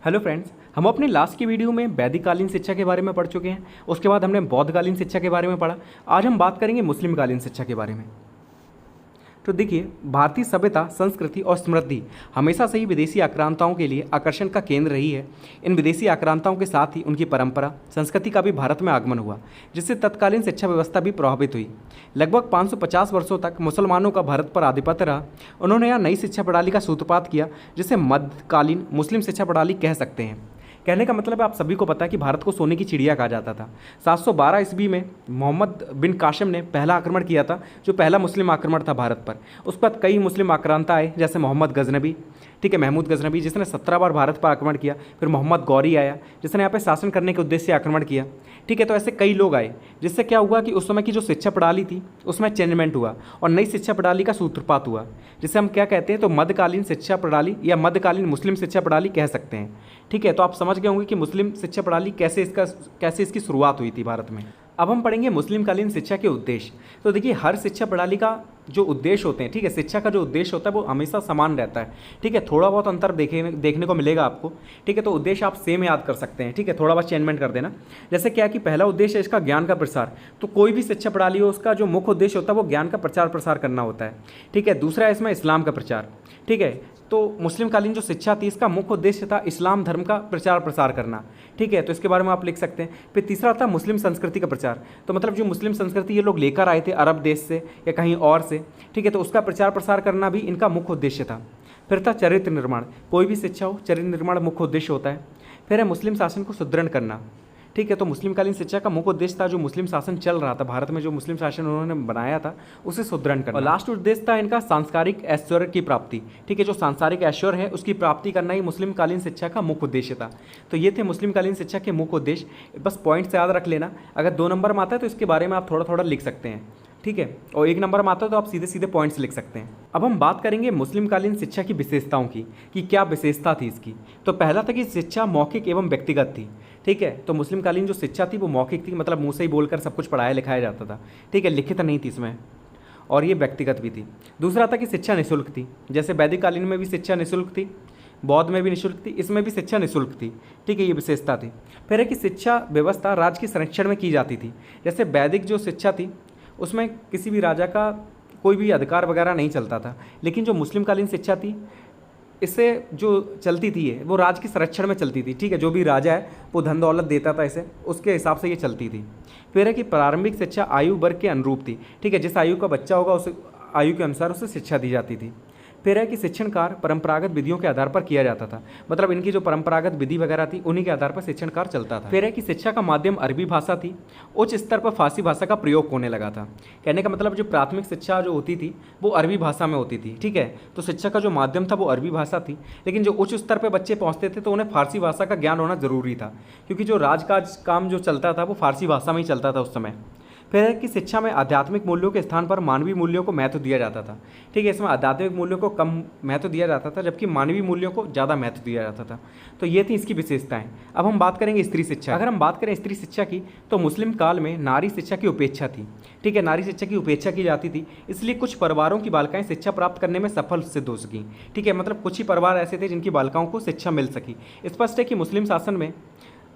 Hello friends, हम अपने last की वीडियो में वैदिककालीन शिक्षा के बारे में पढ़ चुके हैं। उसके बाद हमने बौद्धकालीन शिक्षा के बारे में पढ़ा। आज हम बात करेंगे मुस्लिमकालीन शिक्षा के बारे में। तो देखिए, भारतीय सभ्यता, संस्कृति और समृद्धि हमेशा से ही विदेशी आक्रांताओं के लिए आकर्षण का केंद्र रही है। इन विदेशी आक्रांताओं के साथ ही उनकी परंपरा, संस्कृति का भी भारत में आगमन हुआ, जिससे तत्कालीन शिक्षा व्यवस्था भी प्रभावित हुई। लगभग 550 वर्षों तक मुसलमानों का भारत पर आधिपत्य रहा। उन्होंने यहाँ नई शिक्षा प्रणाली का सूत्रपात किया, जिसे मध्यकालीन मुस्लिम शिक्षा प्रणाली कह सकते हैं। कहने का मतलब है, आप सभी को पता है कि भारत को सोने की चिड़िया कहा जाता था। 712 ईस्वी में मोहम्मद बिन कासिम ने पहला आक्रमण किया था, जो पहला मुस्लिम आक्रमण था भारत पर। उस पर कई मुस्लिम आक्रांता आए, जैसे मोहम्मद गजनबी, ठीक है, महमूद गजनबी, जिसने 17 बार भारत पर आक्रमण किया। फिर मोहम्मद गौरी आया, जिसने यहाँ पर शासन करने के उद्देश्य से आक्रमण किया। ठीक है, तो ऐसे कई लोग आए, जिससे क्या हुआ कि उस समय की जो शिक्षा प्रणाली थी उसमें चेंजमेंट हुआ और नई शिक्षा प्रणाली का सूत्रपात हुआ, जिसे हम क्या कहते हैं, तो मध्यकालीन शिक्षा प्रणाली या मध्यकालीन मुस्लिम शिक्षा प्रणाली कह सकते हैं। ठीक है, तो आप समझ गए होंगे कि मुस्लिम शिक्षा प्रणाली कैसे इसकी शुरुआत हुई थी भारत में। अब हम पढ़ेंगे मुस्लिमकालीन शिक्षा के उद्देश्य। तो देखिए, हर शिक्षा प्रणाली का जो उद्देश्य होते हैं, ठीक है, शिक्षा का जो उद्देश्य होता है वो हमेशा समान रहता है। ठीक है, थोड़ा बहुत अंतर देखने को मिलेगा आपको। ठीक है, तो उद्देश्य आप सेम याद कर सकते हैं। ठीक है, थोड़ा बहुत चेंजमेंट कर देना। जैसे क्या कि पहला उद्देश्य है इसका ज्ञान का प्रसार। तो कोई भी शिक्षा प्रणाली हो, उसका जो मुख्य उद्देश्य होता है वो ज्ञान का प्रचार प्रसार करना होता है। ठीक है, दूसरा है इसमें इस्लाम का प्रचार। ठीक है, तो मुस्लिमकालीन जो शिक्षा थी, इसका मुख्य उद्देश्य था इस्लाम धर्म का प्रचार प्रसार करना। ठीक है, तो इसके बारे में आप लिख सकते हैं। फिर तीसरा था मुस्लिम संस्कृति का प्रचार। तो मतलब जो मुस्लिम संस्कृति ये लोग लेकर आए थे अरब देश से या कहीं और से, ठीक है, तो उसका प्रचार प्रसार करना भी इनका मुख्य उद्देश्य था। फिर था चरित्र निर्माण। कोई भी शिक्षा हो, चरित्र निर्माण मुख्य उद्देश्य होता है। फिर है मुस्लिम शासन को सुदृढ़ करना। ठीक है, तो मुस्लिमकालीन शिक्षा का मुख्य उद्देश्य था जो मुस्लिम शासन चल रहा था भारत में, जो मुस्लिम शासन उन्होंने बनाया था, उसे सुदृढ़ करना। और लास्ट उद्देश्य था इनका सांसारिक ऐश्वर्य की प्राप्ति। ठीक है, जो सांसारिक ऐश्वर्य है उसकी प्राप्ति करना ही मुस्लिमकालीन शिक्षा का मुख्य उद्देश्य था। तो ये थे मुस्लिमकालीन शिक्षा के मुख्य उद्देश्य। बस पॉइंट से याद रख लेना। अगर 2 नंबर में आता है तो इसके बारे में आप थोड़ा थोड़ा लिख सकते हैं। ठीक है, और 1 नंबर में आता है तो आप सीधे सीधे पॉइंट्स लिख सकते हैं। अब हम बात करेंगे मुस्लिमकालीन शिक्षा की विशेषताओं की, कि क्या विशेषता थी इसकी। तो पहला था कि शिक्षा मौखिक एवं व्यक्तिगत थी। ठीक है, तो मुस्लिमकालीन जो शिक्षा थी वो मौखिक थी, मतलब मुँह से ही बोलकर सब कुछ पढ़ाया लिखाया जाता था। ठीक है, लिखित नहीं थी इसमें, और ये व्यक्तिगत भी थी। दूसरा था कि शिक्षा निःशुल्क थी। जैसे वैदिककालीन में भी शिक्षा निःशुल्क थी, बौद्ध में भी निःशुल्क थी, इसमें भी शिक्षा निःशुल्क थी। ठीक है, ये विशेषता थी। फिर है कि शिक्षा व्यवस्था राज्य के संरक्षण में की जाती थी। जैसे वैदिक जो शिक्षा थी उसमें किसी भी राजा का कोई भी अधिकार वगैरह नहीं चलता था, लेकिन जो मुस्लिमकालीन शिक्षा थी इससे जो चलती थी वो राज्य के संरक्षण में चलती थी। ठीक है, जो भी राजा है वो धन दौलत देता था इसे, उसके हिसाब से ये चलती थी। फिर है कि प्रारंभिक शिक्षा आयु वर्ग के अनुरूप थी। ठीक है, जिस आयु का बच्चा होगा उस आयु के अनुसार उसे शिक्षा दी जाती थी। फिर है कि शिक्षण कार्य परंपरागत विधियों के आधार पर किया जाता था, मतलब इनकी जो परंपरागत विधि वगैरह थी उन्हीं के आधार पर शिक्षण कार्य चलता था। फिर है कि शिक्षा का माध्यम अरबी भाषा थी। उच्च स्तर पर फारसी भाषा का प्रयोग होने लगा था। कहने का मतलब जो प्राथमिक शिक्षा जो होती थी वो अरबी भाषा में होती थी। ठीक है, तो शिक्षा का जो माध्यम था वो अरबी भाषा थी, लेकिन जो उच्च स्तर पर बच्चे पहुँचते थे तो उन्हें फारसी भाषा का ज्ञान होना जरूरी था, क्योंकि जो राजकाज काम जो चलता था वो फारसी भाषा में ही चलता था उस समय। फिर है कि शिक्षा में आध्यात्मिक मूल्यों के स्थान पर मानवीय मूल्यों को महत्व दिया जाता था। ठीक है, इसमें आध्यात्मिक मूल्यों को कम महत्व दिया जाता था, जबकि मानवीय मूल्यों को ज़्यादा महत्व दिया जाता था। तो ये थी इसकी विशेषताएं। अब हम बात करेंगे स्त्री शिक्षा। अगर हम बात करें स्त्री शिक्षा की, तो मुस्लिम काल में नारी शिक्षा की उपेक्षा थी। ठीक है, नारी शिक्षा की उपेक्षा की जाती थी, इसलिए कुछ परिवारों की बालिकाएं शिक्षा प्राप्त करने में सफल सिद्ध हो सकी। ठीक है, मतलब कुछ ही परिवार ऐसे थे जिनकी बालिकाओं को शिक्षा मिल सकी। स्पष्ट है कि मुस्लिम शासन में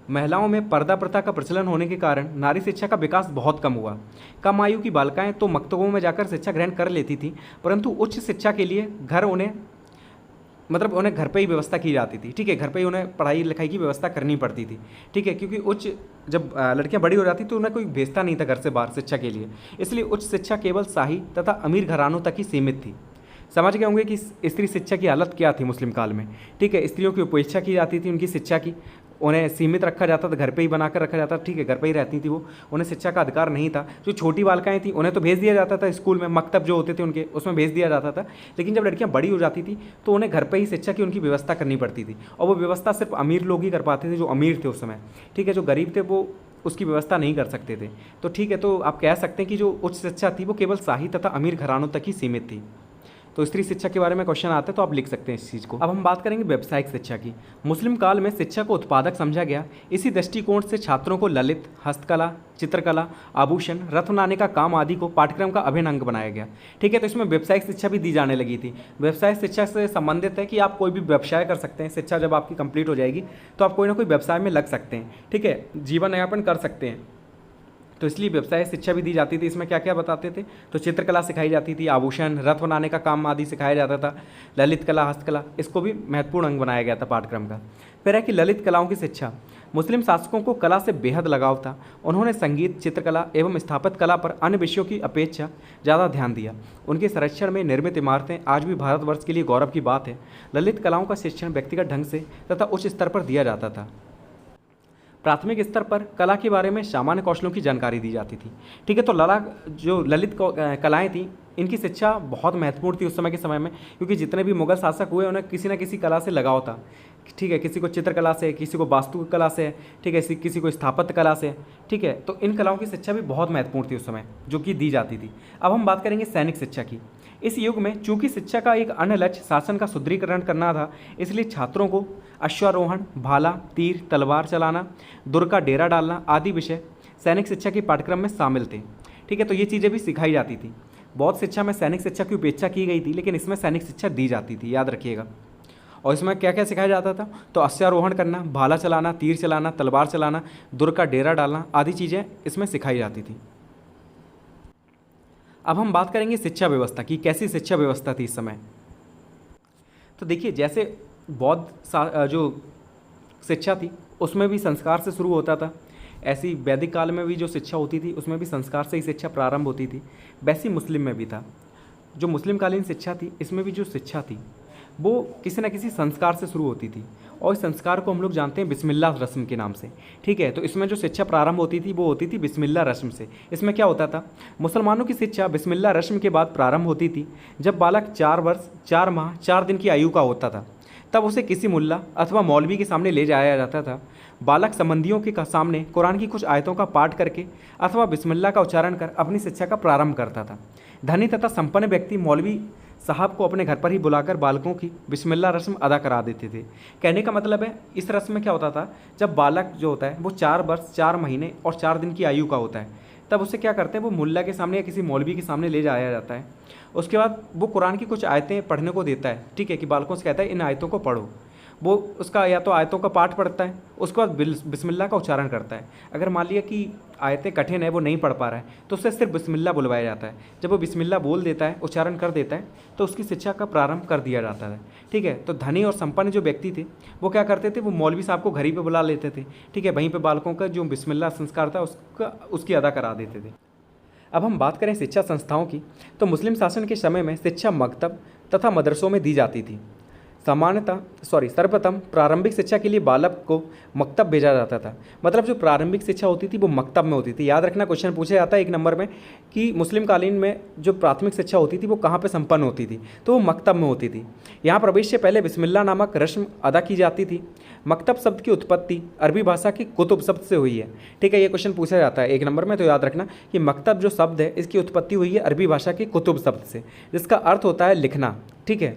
महिलाओं में पर्दा प्रथा का प्रचलन होने के कारण नारी शिक्षा का विकास बहुत कम हुआ। कम आयु की बालिकाएं तो मक्तबों में जाकर शिक्षा ग्रहण कर लेती थी, परंतु उच्च शिक्षा के लिए उन्हें घर पे ही व्यवस्था की जाती थी। ठीक है, घर पे ही उन्हें पढ़ाई लिखाई की व्यवस्था करनी पड़ती थी। ठीक है, क्योंकि जब लड़कियां बड़ी हो जाती तो उन्हें कोई भेजता नहीं था घर से बाहर शिक्षा के लिए, इसलिए उच्च शिक्षा केवल शाही तथा अमीर घरानों तक ही सीमित थी। समझ गए होंगे कि स्त्री शिक्षा की हालत क्या थी मुस्लिम काल में। ठीक है, स्त्रियों की उपेक्षा की जाती थी, उनकी शिक्षा की, उन्हें सीमित रखा जाता था, घर पे ही बनाकर रखा जाता था। ठीक है, घर पे ही रहती थी वो, उन्हें शिक्षा का अधिकार नहीं था। जो छोटी बालिकाएं थी उन्हें तो भेज दिया जाता था स्कूल में, मकतब जो होते थे उनके उसमें भेज दिया जाता था, लेकिन जब लड़कियां बड़ी हो जाती थी तो उन्हें घर पे ही शिक्षा की उनकी व्यवस्था करनी पड़ती थी, और वो व्यवस्था सिर्फ अमीर लोग ही कर पाते थे, जो अमीर थे उस समय। ठीक है, जो गरीब थे वो उसकी व्यवस्था नहीं कर सकते थे। तो ठीक है, तो आप कह सकते हैं कि जो उच्च शिक्षा थी वो केवल शाही तथा अमीर घरानों तक ही सीमित थी। तो स्त्री शिक्षा के बारे में क्वेश्चन आता है तो आप लिख सकते हैं इस चीज़ को। अब हम बात करेंगे व्यावसायिक शिक्षा की। मुस्लिम काल में शिक्षा को उत्पादक समझा गया। इसी दृष्टिकोण से छात्रों को ललित, हस्तकला, चित्रकला, आभूषण, रथ बनाने का काम आदि को पाठ्यक्रम का अभिन्न अंग बनाया गया। ठीक है, तो इसमें व्यावसायिक शिक्षा भी दी जाने लगी थी। व्यावसायिक शिक्षा से संबंधित है कि आप कोई भी व्यवसाय कर सकते हैं। शिक्षा जब आपकी कंप्लीट हो जाएगी तो आप कोई ना कोई व्यवसाय में लग सकते हैं। ठीक है, जीवन यापन कर सकते हैं, तो इसलिए व्यवसाय शिक्षा भी दी जाती थी। इसमें क्या क्या बताते थे, तो चित्रकला सिखाई जाती थी, आभूषण, रथ बनाने का काम आदि सिखाया जाता था, ललित कला, हस्तकला, इसको भी महत्वपूर्ण अंग बनाया गया था पाठ्यक्रम का। फिर है कि ललित कलाओं की शिक्षा। मुस्लिम शासकों को कला से बेहद लगाव था। उन्होंने संगीत, चित्रकला एवं स्थापत्य कला पर अन्य विषयों की अपेक्षा ज़्यादा ध्यान दिया। उनके संरक्षण में निर्मित इमारतें आज भी भारतवर्ष के लिए गौरव की बात है। ललित कलाओं का शिक्षण व्यक्तिगत ढंग से तथा उच्च स्तर पर दिया जाता था। प्राथमिक स्तर पर कला के बारे में सामान्य कौशलों की जानकारी दी जाती थी। ठीक है, तो जो ललित कलाएँ थीं, इनकी शिक्षा बहुत महत्वपूर्ण थी उस समय के समय में, क्योंकि जितने भी मुगल शासक हुए उन्हें किसी न किसी कला से लगाव था। ठीक है, किसी को चित्रकला से, किसी को वास्तुकला से, ठीक है, किसी को स्थापत्य कला से। ठीक है, तो इन कलाओं की शिक्षा भी बहुत महत्वपूर्ण थी उस समय, जो कि दी जाती थी। अब हम बात करेंगे सैनिक शिक्षा की। इस युग में चूंकि शिक्षा का एक अन्य लक्ष्य शासन का सुदृढ़ीकरण करना था, इसलिए छात्रों को अश्वारोहण, भाला, तीर, तलवार चलाना, दुर्ग का डेरा डालना आदि विषय सैनिक शिक्षा के पाठ्यक्रम में शामिल थे। ठीक है, तो ये चीज़ें भी सिखाई जाती थी। बौद्ध शिक्षा में सैनिक शिक्षा की उपेक्षा की गई थी, लेकिन इसमें सैनिक शिक्षा दी जाती थी, याद रखिएगा। और इसमें क्या क्या सिखाया जाता था, तो अश्वारोहण करना, भाला चलाना, तीर चलाना, तलवार चलाना, दुर्ग का डेरा डालना आदि चीज़ें इसमें सिखाई जाती थी। अब हम बात करेंगे शिक्षा व्यवस्था की, कैसी शिक्षा व्यवस्था थी इस समय। तो देखिए, जैसे बौद्ध जो शिक्षा थी उसमें भी संस्कार से शुरू होता था, ऐसी वैदिक काल में भी जो शिक्षा होती थी उसमें भी संस्कार से ही शिक्षा प्रारंभ होती थी, वैसी मुस्लिम में भी था। जो मुस्लिम कालीन शिक्षा थी, इसमें भी जो शिक्षा थी वो किसी न किसी संस्कार से शुरू होती थी, और इस संस्कार को हम लोग जानते हैं बिस्मिल्लाह रस्म के नाम से। ठीक है, तो इसमें जो शिक्षा प्रारंभ होती थी वो होती थी बिस्मिल्लाह रस्म से। इसमें क्या होता था, मुसलमानों की शिक्षा बिस्मिल्लाह रस्म के बाद प्रारंभ होती थी। जब बालक 4 वर्ष 4 माह 4 दिन की आयु का होता था, तब उसे किसी मुल्ला अथवा मौलवी के सामने ले जाया जाता था। बालक संबंधियों के सामने कुरान की कुछ आयतों का पाठ करके अथवा बिस्मिल्लाह का उच्चारण कर अपनी शिक्षा का प्रारंभ करता था। धनी तथा संपन्न व्यक्ति मौलवी साहब को अपने घर पर ही बुलाकर बालकों की बिस्मिल्लाह रस्म अदा करा देते थे। कहने का मतलब है, इस रस्म में क्या होता था, जब बालक जो होता है वो 4 वर्ष 4 महीने और 4 दिन की आयु का होता है, तब उसे क्या करते हैं, वो मुल्ला के सामने या किसी मौलवी के सामने ले जाया जाता है। उसके बाद वो कुरान की कुछ आयतें पढ़ने को देता है। ठीक है, कि बालकों से कहता है इन आयतों को पढ़ो। वो उसका या तो आयतों का पाठ पढ़ता है, उसके बाद बिस्मिल्लाह का उच्चारण करता है। अगर मान लिया कि आयतें कठिन है, वो नहीं पढ़ पा रहा है, तो उससे सिर्फ बिस्मिल्लाह बुलवाया जाता है। जब वो बिस्मिल्लाह बोल देता है, उच्चारण कर देता है, तो उसकी शिक्षा का प्रारंभ कर दिया जाता है। ठीक है, तो धनी और संपन्न जो व्यक्ति थे वो क्या करते थे, वो मौलवी साहब को घर ही पे बुला लेते थे। ठीक है, वहीं पे बालकों का जो बिस्मिल्लाह संस्कार था उसकी अदा करा देते थे। अब हम बात करें शिक्षा संस्थाओं की, तो मुस्लिम शासन के समय में शिक्षा मकतब तथा मदरसों में दी जाती थी। सर्वप्रथम प्रारंभिक शिक्षा के लिए बालक को मकतब भेजा जाता था। मतलब जो प्रारंभिक शिक्षा होती थी वो मकतब में होती थी। याद रखना, क्वेश्चन पूछा जाता है 1 नंबर में कि मुस्लिम कालीन में जो प्राथमिक शिक्षा होती थी वो कहाँ पे संपन्न होती थी, तो वो मकतब में होती थी। यहाँ प्रवेश से पहले बिस्मिल्लाह नामक रस्म अदा की जाती थी। मकतब शब्द की उत्पत्ति अरबी भाषा की कुतुब शब्द से हुई है। ठीक है, ये क्वेश्चन पूछा जाता है 1 नंबर में, तो याद रखना कि मकतब जो शब्द है इसकी उत्पत्ति हुई है अरबी भाषा की कुतुब शब्द से, जिसका अर्थ होता है लिखना। ठीक है,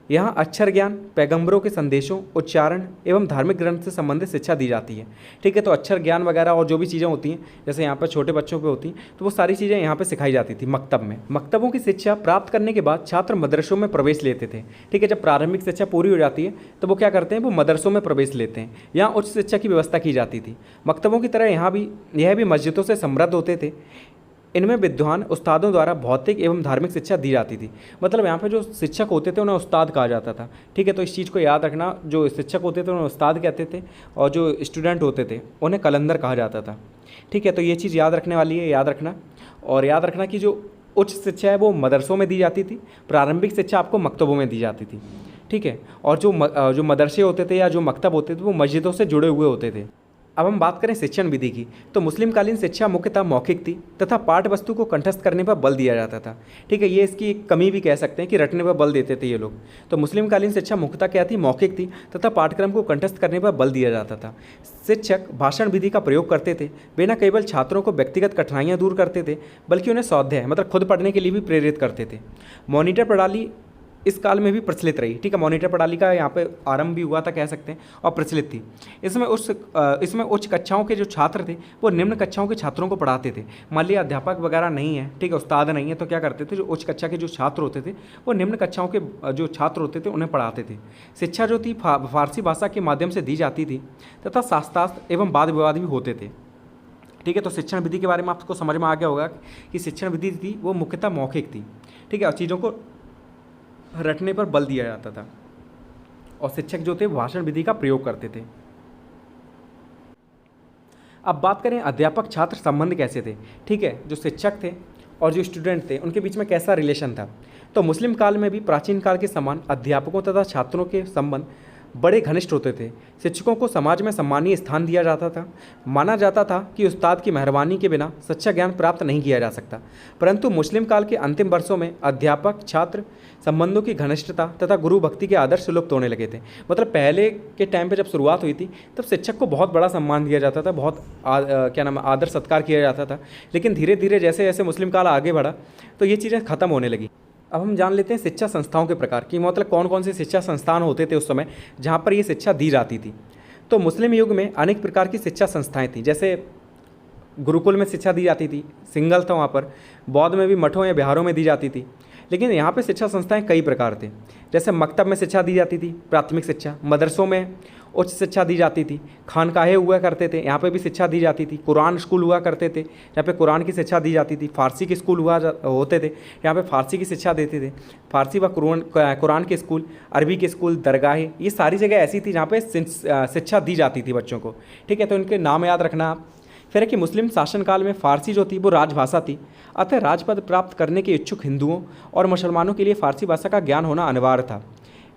यहाँ अक्षर ज्ञान, पैगंबरों के संदेशों, उच्चारण एवं धार्मिक ग्रंथ से संबंधित शिक्षा दी जाती है। ठीक है, तो अक्षर ज्ञान वगैरह और जो भी चीज़ें होती हैं, जैसे यहाँ पर छोटे बच्चों पे होती हैं, तो वो सारी चीज़ें यहाँ पे सिखाई जाती थी मकतब में। मकतबों की शिक्षा प्राप्त करने के बाद छात्र मदरसों में प्रवेश लेते थे। ठीक है, जब प्रारंभिक शिक्षा पूरी हो जाती है तो वो क्या करते हैं, वो मदरसों में प्रवेश लेते हैं। यहाँ उच्च शिक्षा की व्यवस्था की जाती थी। मकतबों की तरह यह भी मस्जिदों से समृद्ध होते थे। इनमें विद्वान उस्तादों द्वारा भौतिक एवं धार्मिक शिक्षा दी जाती थी। मतलब यहाँ पे जो शिक्षक होते थे उन्हें उस्ताद कहा जाता था। ठीक है, तो इस चीज़ को याद रखना, जो शिक्षक होते थे उन्हें उस्ताद कहते थे, और जो स्टूडेंट होते थे उन्हें कलंदर कहा जाता था। ठीक है, तो ये चीज़ याद रखने वाली है, याद रखना। और याद रखना कि जो उच्च शिक्षा है वो मदरसों में दी जाती थी, प्रारंभिक शिक्षा आपको मकतबों में दी जाती थी। ठीक है, और जो मदरसे होते थे या जो मकतब होते थे वो मस्जिदों से जुड़े हुए होते थे। अब हम बात करें शिक्षण विधि की, तो मुस्लिमकालीन शिक्षा मुख्यतः मौखिक थी तथा पाठ्य वस्तु को कंठस्थ करने पर बल दिया जाता था। ठीक है, ये इसकी एक कमी भी कह सकते हैं कि रटने पर बल देते थे ये लोग। तो मुस्लिमकालीन शिक्षा मुख्यतः क्या थी, मौखिक थी तथा पाठ्यक्रम को कंठस्थ करने पर बल दिया जाता था। शिक्षक भाषण विधि का प्रयोग करते थे, वे न केवल छात्रों को व्यक्तिगत कठिनाइयाँ दूर करते थे बल्कि उन्हें स्वाध्याय मतलब खुद पढ़ने के लिए भी प्रेरित करते थे। मॉनिटर प्रणाली इस काल में भी प्रचलित रही। ठीक है, मॉनिटर प्रणाली का यहाँ पे आरंभ भी हुआ था कह सकते हैं और प्रचलित थी। इसमें उच्च कक्षाओं के जो छात्र थे वो निम्न कक्षाओं के छात्रों को पढ़ाते थे। मान लिया अध्यापक वगैरह नहीं है, ठीक है, उस्ताद नहीं है, तो क्या करते थे, जो उच्च कक्षा के जो छात्र होते थे वो निम्न कक्षाओं के जो छात्र होते थे उन्हें पढ़ाते थे। शिक्षा जो थी फारसी भाषा के माध्यम से दी जाती थी तथा शास्त्रार्थ एवं वाद विवाद भी होते थे। ठीक है, तो शिक्षण विधि के बारे में आपको समझ में आ गया होगा कि शिक्षण विधि थी वो मुख्यतः मौखिक थी। ठीक है, और चीज़ों को रटने पर बल दिया जाता था और शिक्षक जो थे भाषण विधि का प्रयोग करते थे। अब बात करें अध्यापक छात्र संबंध कैसे थे। ठीक है, जो शिक्षक थे और जो स्टूडेंट थे उनके बीच में कैसा रिलेशन था। तो मुस्लिम काल में भी प्राचीन काल के समान अध्यापकों तथा छात्रों के संबंध बड़े घनिष्ठ होते थे। शिक्षकों को समाज में सम्मानीय स्थान दिया जाता था। माना जाता था कि उस्ताद की मेहरबानी के बिना सच्चा ज्ञान प्राप्त नहीं किया जा सकता। परंतु मुस्लिम काल के अंतिम वर्षों में अध्यापक छात्र संबंधों की घनिष्ठता तथा गुरु भक्ति के आदर्श लुप्त होने लगे थे। मतलब पहले के टाइम पे जब शुरुआत हुई थी तब शिक्षक को बहुत बड़ा सम्मान दिया जाता था, बहुत आदर सत्कार किया जाता था। लेकिन धीरे धीरे जैसे जैसे मुस्लिम काल आगे बढ़ा तो ये चीज़ें खत्म होने लगी। अब हम जान लेते हैं शिक्षा संस्थाओं के प्रकार की, मतलब कौन कौन से शिक्षा संस्थान होते थे उस समय जहाँ पर ये शिक्षा दी जाती थी। तो मुस्लिम युग में अनेक प्रकार की शिक्षा संस्थाएं थीं। जैसे गुरुकुल में शिक्षा दी जाती थी, सिंगल था वहाँ पर। बौद्ध में भी मठों या बिहारों में दी जाती थी। लेकिन यहाँ पे शिक्षा संस्थाएं कई प्रकार थे। जैसे मकतब में शिक्षा दी जाती थी, प्राथमिक शिक्षा। मदरसों में उच्च शिक्षा दी जाती थी। खानकाहें हुआ करते थे, यहाँ पे भी शिक्षा दी जाती थी। कुरान स्कूल हुआ करते थे, यहाँ पे कुरान की शिक्षा दी जाती थी। फारसी के स्कूल होते थे, यहाँ पे फारसी की शिक्षा देते थे। फारसी व कुरान के स्कूल, अरबी के स्कूल, दरगाहें, ये सारी जगह ऐसी थी जहाँ पे शिक्षा दी जाती थी बच्चों को। ठीक है, तो इनके नाम याद रखना आप। फिर है कि मुस्लिम शासनकाल में फ़ारसी जो थी वो राजभाषा थी। अतः राजपद प्राप्त करने के इच्छुक हिंदुओं और मुसलमानों के लिए फ़ारसी भाषा का ज्ञान होना अनिवार्य था।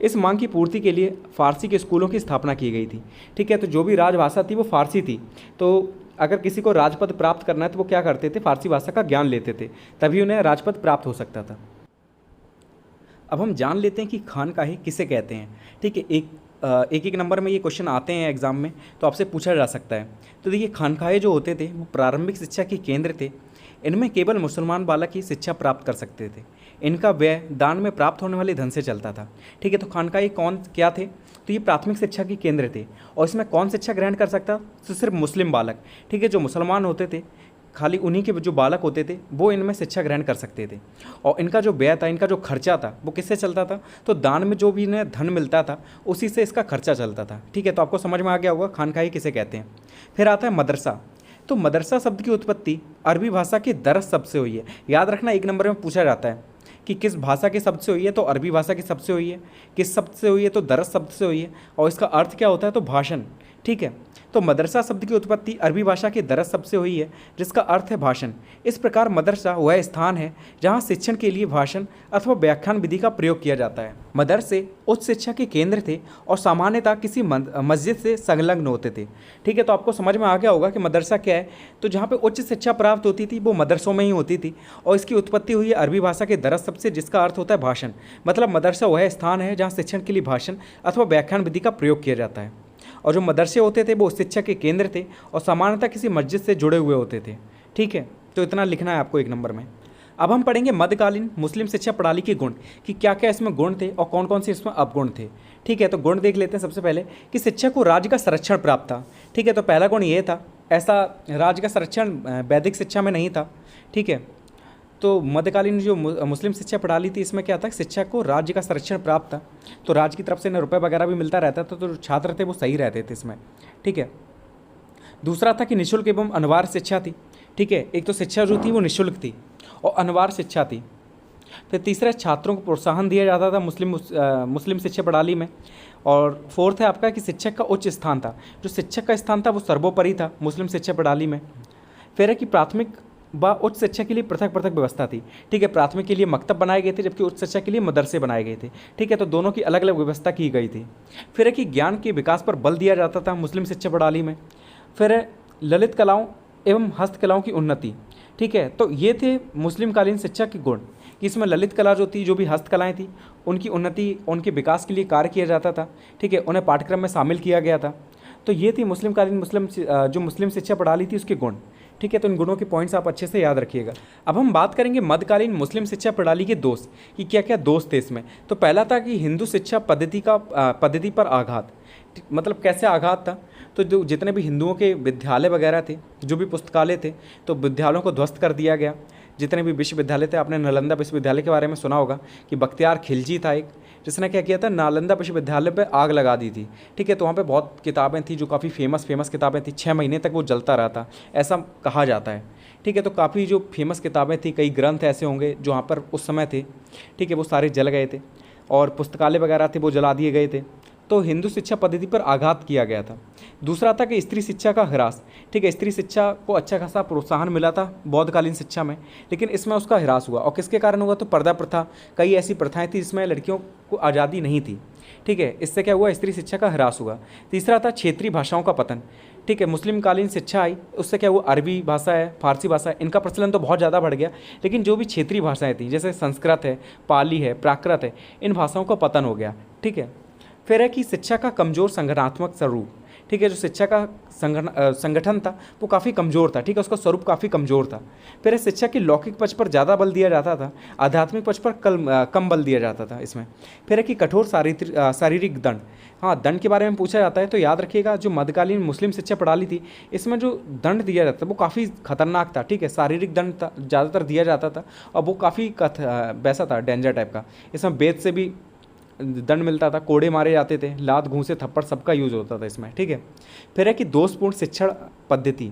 इस मांग की पूर्ति के लिए फ़ारसी के स्कूलों की स्थापना की गई थी। ठीक है, तो जो भी राजभाषा थी वो फ़ारसी थी। तो अगर किसी को राजपद प्राप्त करना है तो वो क्या करते थे, फ़ारसी भाषा का ज्ञान लेते थे, तभी उन्हें राजपद प्राप्त हो सकता था। अब हम जान लेते हैं कि खानकाहें किसे कहते हैं। ठीक है, एक नंबर में ये क्वेश्चन आते हैं एग्ज़ाम में, तो आपसे पूछा जा सकता है। तो देखिए, खानकाहें जो होते थे वो प्रारंभिक शिक्षा के केंद्र थे। इनमें केवल मुसलमान बालक ही शिक्षा प्राप्त कर सकते थे। इनका व्यय दान में प्राप्त होने वाले धन से चलता था। ठीक है, तो खानकाहें कौन क्या थे, तो ये प्राथमिक शिक्षा के केंद्र थे। और इसमें कौन शिक्षा ग्रहण कर सकता, तो सिर्फ मुस्लिम बालक। ठीक है, जो मुसलमान होते थे खाली उन्हीं के जो बालक होते थे वो इनमें शिक्षा ग्रहण कर सकते थे। और इनका जो व्यय था, इनका जो खर्चा था वो किससे चलता था, तो दान में जो भी इन्हें धन मिलता था उसी से इसका खर्चा चलता था। ठीक है, तो आपको समझ में आ गया होगा खानकाही किसे कहते हैं। फिर आता है मदरसा। तो मदरसा शब्द की उत्पत्ति अरबी भाषा के दरस शब्द से हुई है। याद रखना, एक नंबर में पूछा जाता है कि किस भाषा के शब्द से हुई है, तो अरबी भाषा के शब्द से हुई है। किस शब्द से हुई है, तो दरस शब्द से हुई है। और इसका अर्थ क्या होता है, तो भाषण। ठीक है, तो मदरसा शब्द की उत्पत्ति अरबी भाषा के दरस शब्द से हुई है जिसका अर्थ है भाषण। इस प्रकार मदरसा वह स्थान है जहाँ शिक्षण के लिए भाषण अथवा व्याख्यान विधि का प्रयोग किया जाता है। मदरसे उच्च शिक्षा के केंद्र थे और सामान्यतः किसी मस्जिद से संलग्न होते थे। ठीक है, तो आपको समझ में आ गया होगा कि मदरसा क्या है। तो जहाँ पे उच्च शिक्षा प्राप्त होती थी वो मदरसों में ही होती थी और इसकी उत्पत्ति हुई है अरबी भाषा के दरस शब्द से जिसका अर्थ होता है भाषण। मतलब मदरसा वह स्थान है जहाँ शिक्षण के लिए भाषण अथवा व्याख्यान विधि का प्रयोग किया जाता है। और जो मदरसे होते थे वो शिक्षा के केंद्र थे और सामान्यतः किसी मस्जिद से जुड़े हुए होते थे। ठीक है, तो इतना लिखना है आपको एक नंबर में। अब हम पढ़ेंगे मध्यकालीन मुस्लिम शिक्षा प्रणाली के गुण कि क्या क्या इसमें गुण थे और कौन कौन से इसमें अवगुण थे। ठीक है, तो गुण देख लेते हैं। सबसे पहले कि शिक्षा को राज्य का संरक्षण प्राप्त था। ठीक है, तो पहला गुण ये था, ऐसा राज्य का संरक्षण वैदिक शिक्षा में नहीं था। ठीक है, तो मध्यकालीन जो मुस्लिम शिक्षा प्रणाली थी इसमें क्या था, शिक्षा को राज्य का संरक्षण प्राप्त था। तो राज्य की तरफ से इन्हें रुपये वगैरह भी मिलता रहता था, तो जो छात्र थे वो सही रहते थे इसमें। ठीक है, दूसरा था कि निःशुल्क एवं अनिवार्य शिक्षा थी। ठीक है, एक तो शिक्षा जो थी वो निःशुल्क थी और अनिवार्य शिक्षा थी। फिर तीसरा, छात्रों को प्रोत्साहन दिया जाता था मुस्लिम शिक्षा प्रणाली में। और फोर्थ है आपका कि शिक्षक का उच्च स्थान था। जो शिक्षक का स्थान था वो सर्वोपरि था मुस्लिम शिक्षा प्रणाली में। फिर है कि प्राथमिक व उच्च शिक्षा के लिए पृथक पृथक व्यवस्था थी। ठीक है, प्राथमिक के लिए मकतब बनाए गए थे जबकि उच्च शिक्षा के लिए मदरसे बनाए गए थे। ठीक है, तो दोनों की अलग अलग व्यवस्था की गई थी। फिर है कि ज्ञान के विकास पर बल दिया जाता था मुस्लिम शिक्षा प्रणाली में। फिर है ललित कलाओं एवं हस्तकलाओं की उन्नति। ठीक है, तो ये थे मुस्लिम कालीन शिक्षा के गुण कि इसमें ललित कला जो थी, जो भी हस्तकलाएँ थी, उनकी उन्नति, उनके विकास के लिए कार्य किया जाता था। ठीक है, उन्हें पाठ्यक्रम में शामिल किया गया था। तो ये थी मुस्लिम कालीन जो मुस्लिम शिक्षा प्रणाली थी उसके गुण। ठीक है, तो इन गुणों के पॉइंट्स आप अच्छे से याद रखिएगा। अब हम बात करेंगे मध्यकालीन मुस्लिम शिक्षा प्रणाली के दोष कि क्या क्या दोष थे इसमें। तो पहला था कि हिंदू शिक्षा पद्धति पर आघात। मतलब कैसे आघात था, तो जो जितने भी हिंदुओं के विद्यालय वगैरह थे, जो भी पुस्तकालय थे, तो विद्यालयों को ध्वस्त कर दिया गया। जितने भी विश्वविद्यालय थे, आपने नालंदा विश्वविद्यालय के बारे में सुना होगा कि बख्तियार खिलजी था एक, जिसने क्या किया था, नालंदा विश्वविद्यालय पे आग लगा दी थी। ठीक है, तो वहाँ पे बहुत किताबें थी जो काफ़ी फेमस किताबें थी, 6 महीने तक वो जलता रहा था, ऐसा कहा जाता है। ठीक है, तो काफ़ी जो फेमस किताबें थी, कई ग्रंथ ऐसे होंगे जो वहाँ पर उस समय थे। ठीक है, वो सारे जल गए थे और पुस्तकालय वगैरह थे वो जला दिए गए थे। तो हिंदू शिक्षा पद्धति पर आघात किया गया था। दूसरा था कि स्त्री शिक्षा का ह्रास। ठीक है, स्त्री शिक्षा को अच्छा खासा प्रोत्साहन मिला था बौद्धकालीन शिक्षा में, लेकिन इसमें उसका ह्रास हुआ। और किसके कारण हुआ, तो पर्दा प्रथा, कई ऐसी प्रथाएं थी जिसमें लड़कियों को आज़ादी नहीं थी। ठीक है, इससे क्या हुआ, स्त्री शिक्षा का ह्रास हुआ। तीसरा था क्षेत्रीय भाषाओं का पतन। ठीक है, मुस्लिम कालीन शिक्षा आई, उससे क्या हुआ, अरबी भाषा है, फारसी भाषा है, इनका प्रचलन तो बहुत ज़्यादा बढ़ गया, लेकिन जो भी क्षेत्रीय भाषाएं थी जैसे संस्कृत है, पाली है, प्राकृत है, इन भाषाओं का पतन हो गया। ठीक है, फिर है कि शिक्षा का कमज़ोर संगठनात्मक स्वरूप। ठीक है, जो शिक्षा का संगठन था वो काफ़ी कमज़ोर था। ठीक है, उसका स्वरूप काफ़ी कमज़ोर था। फिर है शिक्षा की लौकिक पक्ष पर ज़्यादा बल दिया जाता था, आध्यात्मिक पक्ष पर कम बल दिया जाता था इसमें। फिर है कि कठोर शारीरिक दंड। हाँ, दंड के बारे में पूछा जाता है तो याद रखिएगा, जो मध्यकालीन मुस्लिम शिक्षा प्रणाली थी इसमें जो दंड दिया जाता था वो काफ़ी खतरनाक था। ठीक है, शारीरिक दंड ज़्यादातर दिया जाता था और वो काफ़ी वैसा था, डेंजर टाइप का। इसमें वेद से भी दंड मिलता था, कोड़े मारे जाते थे, लात घूंसे थप्पड़ सबका यूज़ होता था इसमें। ठीक है, फिर है कि दोषपूर्ण शिक्षण पद्धति।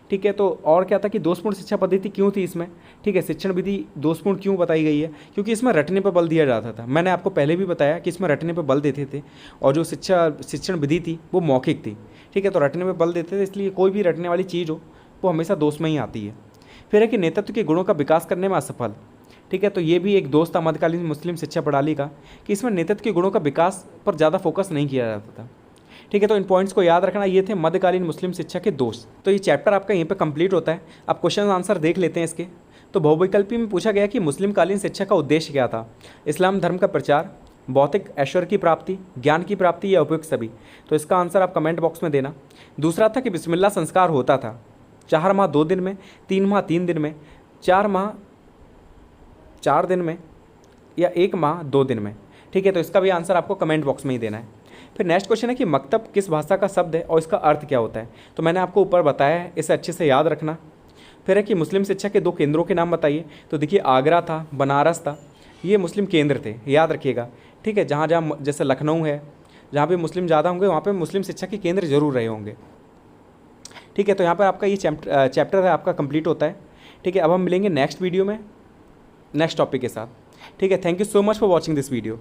ठीक है, तो और क्या था कि दोषपूर्ण शिक्षा पद्धति क्यों थी इसमें। ठीक है, शिक्षण विधि दोषपूर्ण क्यों बताई गई है, क्योंकि इसमें रटने पर बल दिया जाता था। मैंने आपको पहले भी बताया कि इसमें रटने पर बल देते थे और जो शिक्षण विधि थी वो मौखिक थी। ठीक है, तो रटने पर बल देते थे, इसलिए कोई भी रटने वाली चीज़ हो वो हमेशा दोष में ही आती है। फिर है कि नेतृत्व के गुणों का विकास करने में असफल। ठीक है, तो ये भी एक दोष था मध्यकालीन मुस्लिम शिक्षा प्रणाली का कि इसमें नेतृत्व के गुणों का विकास पर ज़्यादा फोकस नहीं किया जाता था। ठीक है, तो इन पॉइंट्स को याद रखना, ये थे मध्यकालीन मुस्लिम शिक्षा के दोष। तो ये चैप्टर आपका यहीं पे कंप्लीट होता है। आप क्वेश्चन आंसर देख लेते हैं इसके। तो बहुविकल्पी में पूछा गया कि मुस्लिम कालीन शिक्षा का उद्देश्य क्या था। इस्लाम धर्म का प्रचार, भौतिक ऐश्वर्य की प्राप्ति, ज्ञान की प्राप्ति या उपयुक्त सभी। तो इसका आंसर आप कमेंट बॉक्स में देना। दूसरा था कि बिस्मिल्लाह संस्कार होता था 4 माह 2 दिन में, 3 माह 3 दिन में, 4 माह 4 दिन में या 1 माह 2 दिन में। ठीक है, तो इसका भी आंसर आपको कमेंट बॉक्स में ही देना है। फिर नेक्स्ट क्वेश्चन है कि मकतब किस भाषा का शब्द है और इसका अर्थ क्या होता है। तो मैंने आपको ऊपर बताया है, इसे अच्छे से याद रखना। फिर है कि मुस्लिम शिक्षा के 2 केंद्रों के नाम बताइए। तो देखिए, आगरा था, बनारस था, ये मुस्लिम केंद्र थे, याद रखिएगा। ठीक है, जहाँ जहाँ जैसे लखनऊ है, जहाँ पे मुस्लिम ज़्यादा होंगे वहाँ पे मुस्लिम शिक्षा के केंद्र जरूर रहे होंगे। ठीक है, तो यहाँ पर आपका ये चैप्टर है आपका कंप्लीट होता है। ठीक है, अब हम मिलेंगे नेक्स्ट वीडियो में नेक्स्ट टॉपिक के साथ। ठीक है, thank you so much for watching this video.